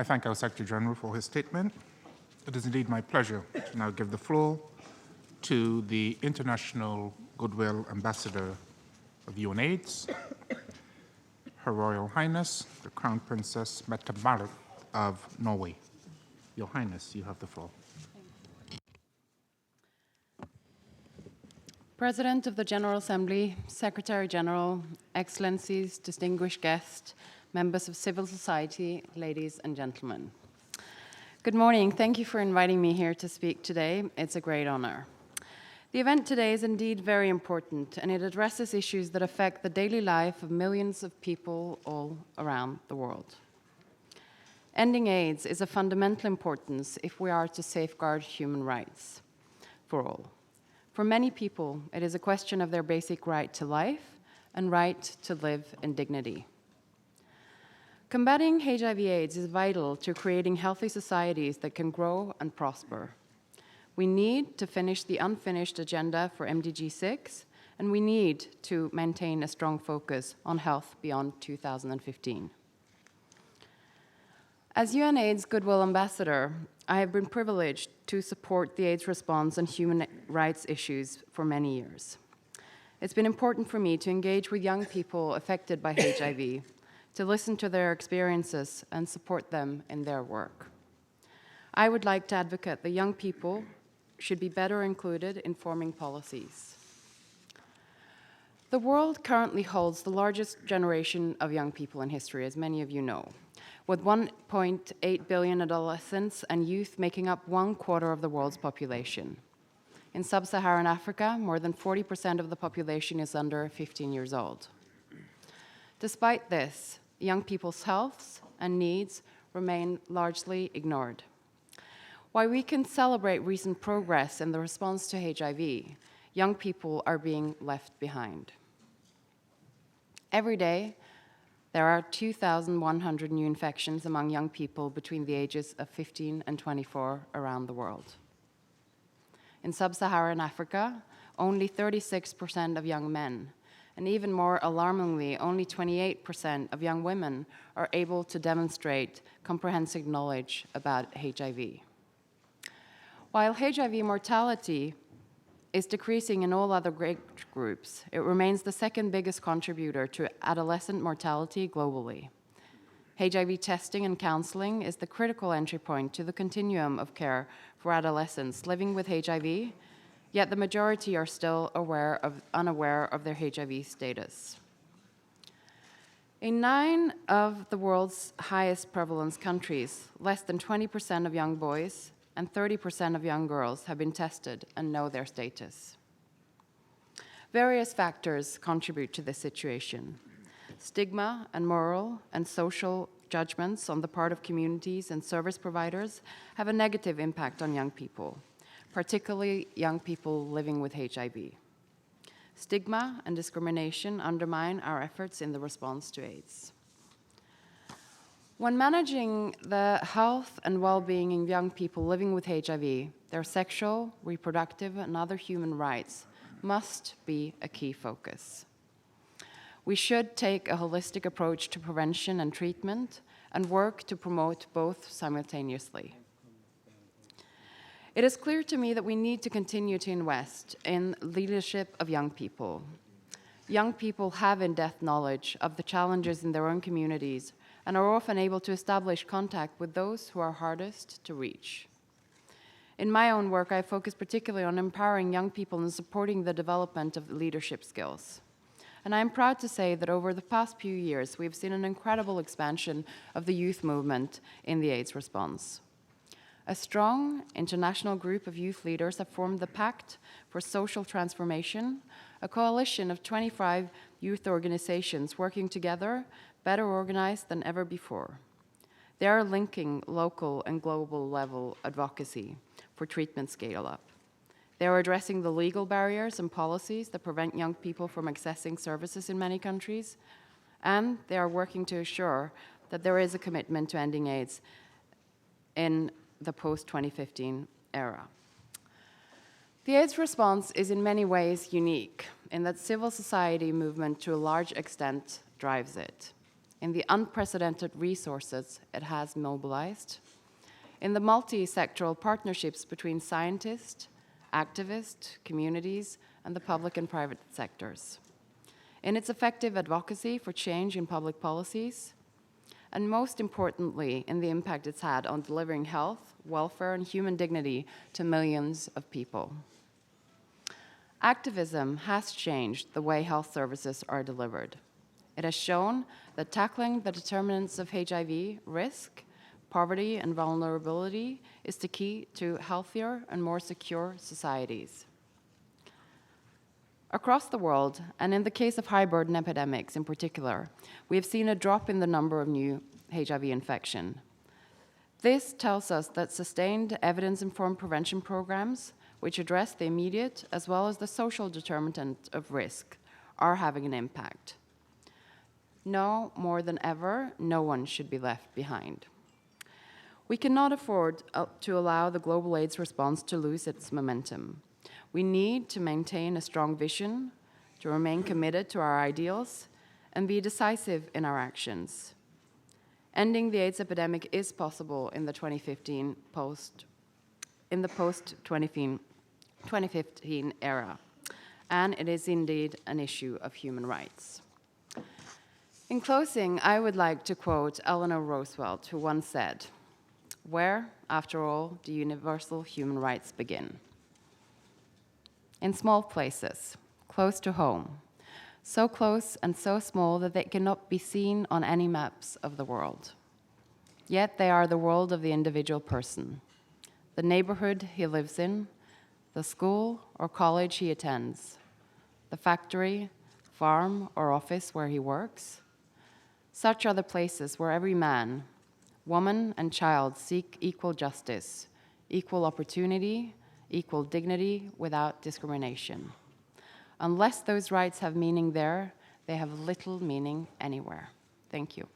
I thank our Secretary General for his statement. It is indeed my pleasure to now give the floor to the International Goodwill Ambassador of UNAIDS, Her Royal Highness, the Crown Princess Mette-Marit of Norway. Your Highness, you have the floor. President of the General Assembly, Secretary General, Excellencies, distinguished guests, members of civil society, ladies and gentlemen. Good morning. Thank you for inviting me here to speak today. It's a great honor. The event today is indeed very important, and it addresses issues that affect the daily life of millions of people all around the world. Ending AIDS is of fundamental importance if we are to safeguard human rights for all. For many people, it is a question of their basic right to life and right to live in dignity. Combating HIV/AIDS is vital to creating healthy societies that can grow and prosper. We need to finish the unfinished agenda for MDG 6, and we need to maintain a strong focus on health beyond 2015. As UNAIDS Goodwill Ambassador, I have been privileged to support the AIDS response on human rights issues for many years. It's been important for me to engage with young people affected by HIV, to listen to their experiences and support them in their work. I would like to advocate that young people should be better included in forming policies. The world currently holds the largest generation of young people in history, as many of you know, with 1.8 billion adolescents and youth making up 1/4 of the world's population. In sub-Saharan Africa, more than 40% of the population is under 15 years old. Despite this, young people's health and needs remain largely ignored. While we can celebrate recent progress in the response to HIV, young people are being left behind. Every day, there are 2,100 new infections among young people between the ages of 15 and 24 around the world. In sub-Saharan Africa, only 36% of young men, and even more alarmingly, only 28% of young women are able to demonstrate comprehensive knowledge about HIV. While HIV mortality is decreasing in all other age groups, it remains the second biggest contributor to adolescent mortality globally. HIV testing and counseling is the critical entry point to the continuum of care for adolescents living with HIV, yet the majority are still unaware of their HIV status. In 9 of the world's highest prevalence countries, less than 20% of young boys and 30% of young girls have been tested and know their status. Various factors contribute to this situation. Stigma and moral and social judgments on the part of communities and service providers have a negative impact on young people, particularly young people living with HIV. Stigma and discrimination undermine our efforts in the response to AIDS. When managing the health and well-being of young people living with HIV, their sexual, reproductive, and other human rights must be a key focus. We should take a holistic approach to prevention and treatment and work to promote both simultaneously. It is clear to me that we need to continue to invest in leadership of young people. Young people have in-depth knowledge of the challenges in their own communities and are often able to establish contact with those who are hardest to reach. In my own work, I focus particularly on empowering young people and supporting the development of leadership skills. And I am proud to say that over the past few years, we've seen an incredible expansion of the youth movement in the AIDS response. A strong international group of youth leaders have formed the Pact for Social Transformation, a coalition of 25 youth organizations working together, better organized than ever before. They are linking local and global level advocacy for treatment scale-up. They are addressing the legal barriers and policies that prevent young people from accessing services in many countries, and they are working to assure that there is a commitment to ending AIDS in the post-2015 era. The AIDS response is in many ways unique in that civil society movement to a large extent drives it. in the unprecedented resources it has mobilized, in the multi-sectoral partnerships between scientists, activists, communities, and the public and private sectors, in its effective advocacy for change in public policies, and most importantly, in the impact it's had on delivering health, welfare, and human dignity to millions of people. Activism has changed the way health services are delivered. It has shown that tackling the determinants of HIV, risk, poverty, and vulnerability is the key to healthier and more secure societies. Across the world, and in the case of high-burden epidemics in particular, we have seen a drop in the number of new HIV infection. This tells us that sustained evidence-informed prevention programs, which address the immediate as well as the social determinant of risk, are having an impact. Now, more than ever, no one should be left behind. We cannot afford to allow the global AIDS response to lose its momentum. We need to maintain a strong vision, to remain committed to our ideals, and be decisive in our actions. Ending the AIDS epidemic is possible in the post-2015 era, and it is indeed an issue of human rights. In closing, I would like to quote Eleanor Roosevelt, who once said, "Where, after all, do universal human rights begin?" In small places, close to home, so close and so small that they cannot be seen on any maps of the world. Yet they are the world of the individual person, the neighborhood he lives in, the school or college he attends, the factory, farm, or office where he works. Such are the places where every man, woman, and child seek equal justice, equal opportunity, equal dignity without discrimination. Unless those rights have meaning there, they have little meaning anywhere. Thank you.